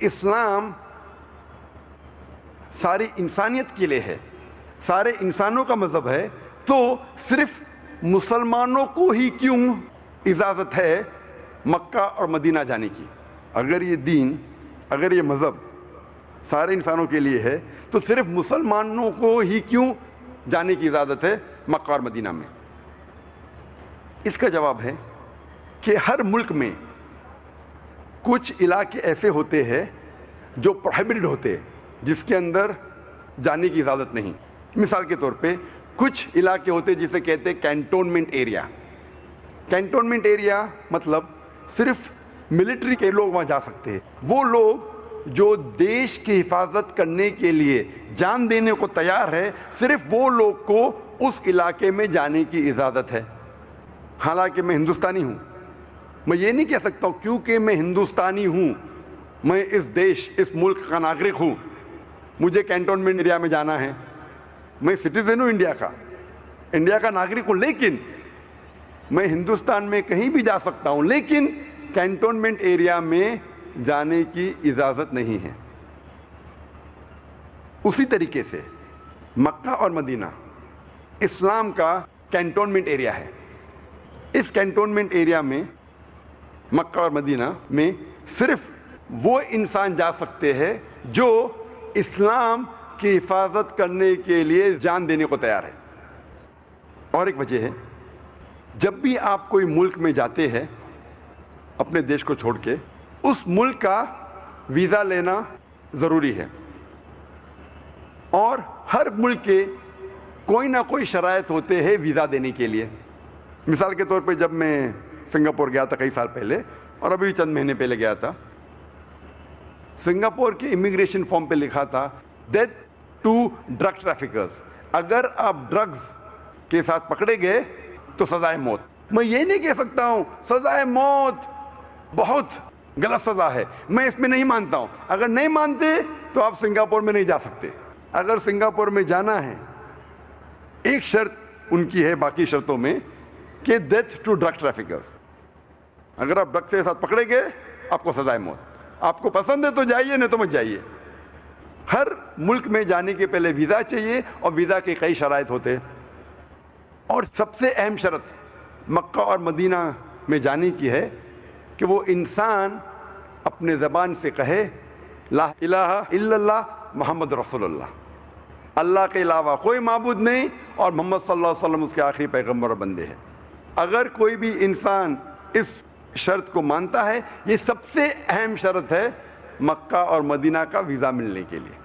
اسلام ساری انسانیت کے لیے ہے، سارے انسانوں کا مذہب ہے، تو صرف مسلمانوں کو ہی کیوں اجازت ہے مکہ اور مدینہ جانے کی؟ اگر یہ دین، اگر یہ مذہب سارے انسانوں کے لیے ہے تو صرف مسلمانوں کو ہی کیوں جانے کی اجازت ہے مکہ اور مدینہ میں؟ اس کا جواب ہے کہ ہر ملک میں کچھ علاقے ایسے ہوتے ہیں جو پروہیبٹڈ ہوتے ہیں، جس کے اندر جانے کی اجازت نہیں۔ مثال کے طور پہ کچھ علاقے ہوتے جسے کہتے ہیں کینٹونمنٹ ایریا۔ کینٹونمنٹ ایریا مطلب صرف ملٹری کے لوگ وہاں جا سکتے ہیں، وہ لوگ جو دیش کی حفاظت کرنے کے لیے جان دینے کو تیار ہے، صرف وہ لوگ کو اس علاقے میں جانے کی اجازت ہے۔ حالانکہ میں ہندوستانی ہوں، میں یہ نہیں کہہ سکتا ہوں کیونکہ میں ہندوستانی ہوں، میں اس دیش، اس ملک کا ناگرک ہوں، مجھے کینٹونمنٹ ایریا میں جانا ہے۔ میں سٹیزن ہوں انڈیا کا ناگرک ہوں، لیکن میں ہندوستان میں کہیں بھی جا سکتا ہوں، لیکن کینٹونمنٹ ایریا میں جانے کی اجازت نہیں ہے۔ اسی طریقے سے مکہ اور مدینہ اسلام کا کینٹونمنٹ ایریا ہے۔ اس کینٹونمنٹ ایریا میں، مکہ اور مدینہ میں، صرف وہ انسان جا سکتے ہیں جو اسلام کی حفاظت کرنے کے لیے جان دینے کو تیار ہے۔ اور ایک وجہ ہے، جب بھی آپ کوئی ملک میں جاتے ہیں اپنے دیش کو چھوڑ کے، اس ملک کا ویزا لینا ضروری ہے، اور ہر ملک کے کوئی نہ کوئی شرائط ہوتے ہیں ویزا دینے کے لیے۔ مثال کے طور پہ جب میں سنگاپور گیا تھا کئی سال پہلے، اور ابھی چند مہینے پہلے گیا تھا، سنگاپور کے امیگریشن فارم پہ لکھا تھا ڈیتھ ٹو ڈرگ ٹریفکرز۔ اگر آپ ڈرگز کے ساتھ پکڑے گئے تو سزائے موت۔ میں یہ نہیں کہہ سکتا ہوں سزائے موت بہت غلط سزا ہے، میں اس میں نہیں مانتا ہوں۔ اگر نہیں مانتے تو آپ سنگاپور میں نہیں جا سکتے۔ اگر سنگاپور میں جانا ہے، ایک شرط ان کی ہے باقی شرطوں میں کہ ڈیتھ ٹو ڈرگ ٹریفکرز۔ اگر آپ ڈرگ کے ساتھ پکڑے گئے آپ کو سزائے موت۔ آپ کو پسند ہے تو جائیے، نہیں تو مت جائیے۔ ہر ملک میں جانے کے پہلے ویزا چاہیے، اور ویزا کے کئی شرائط ہوتے ہیں، اور سب سے اہم شرط مکہ اور مدینہ میں جانے کی ہے کہ وہ انسان اپنے زبان سے کہے لا الہ الا اللہ محمد رسول اللہ، اللہ کے علاوہ کوئی معبود نہیں، اور محمد صلی اللہ علیہ وسلم اس کے آخری پیغمبر اور بندے ہیں۔ اگر کوئی بھی انسان اس شرط کو مانتا ہے، یہ سب سے اہم شرط ہے مکہ اور مدینہ کا ویزا ملنے کے لیے۔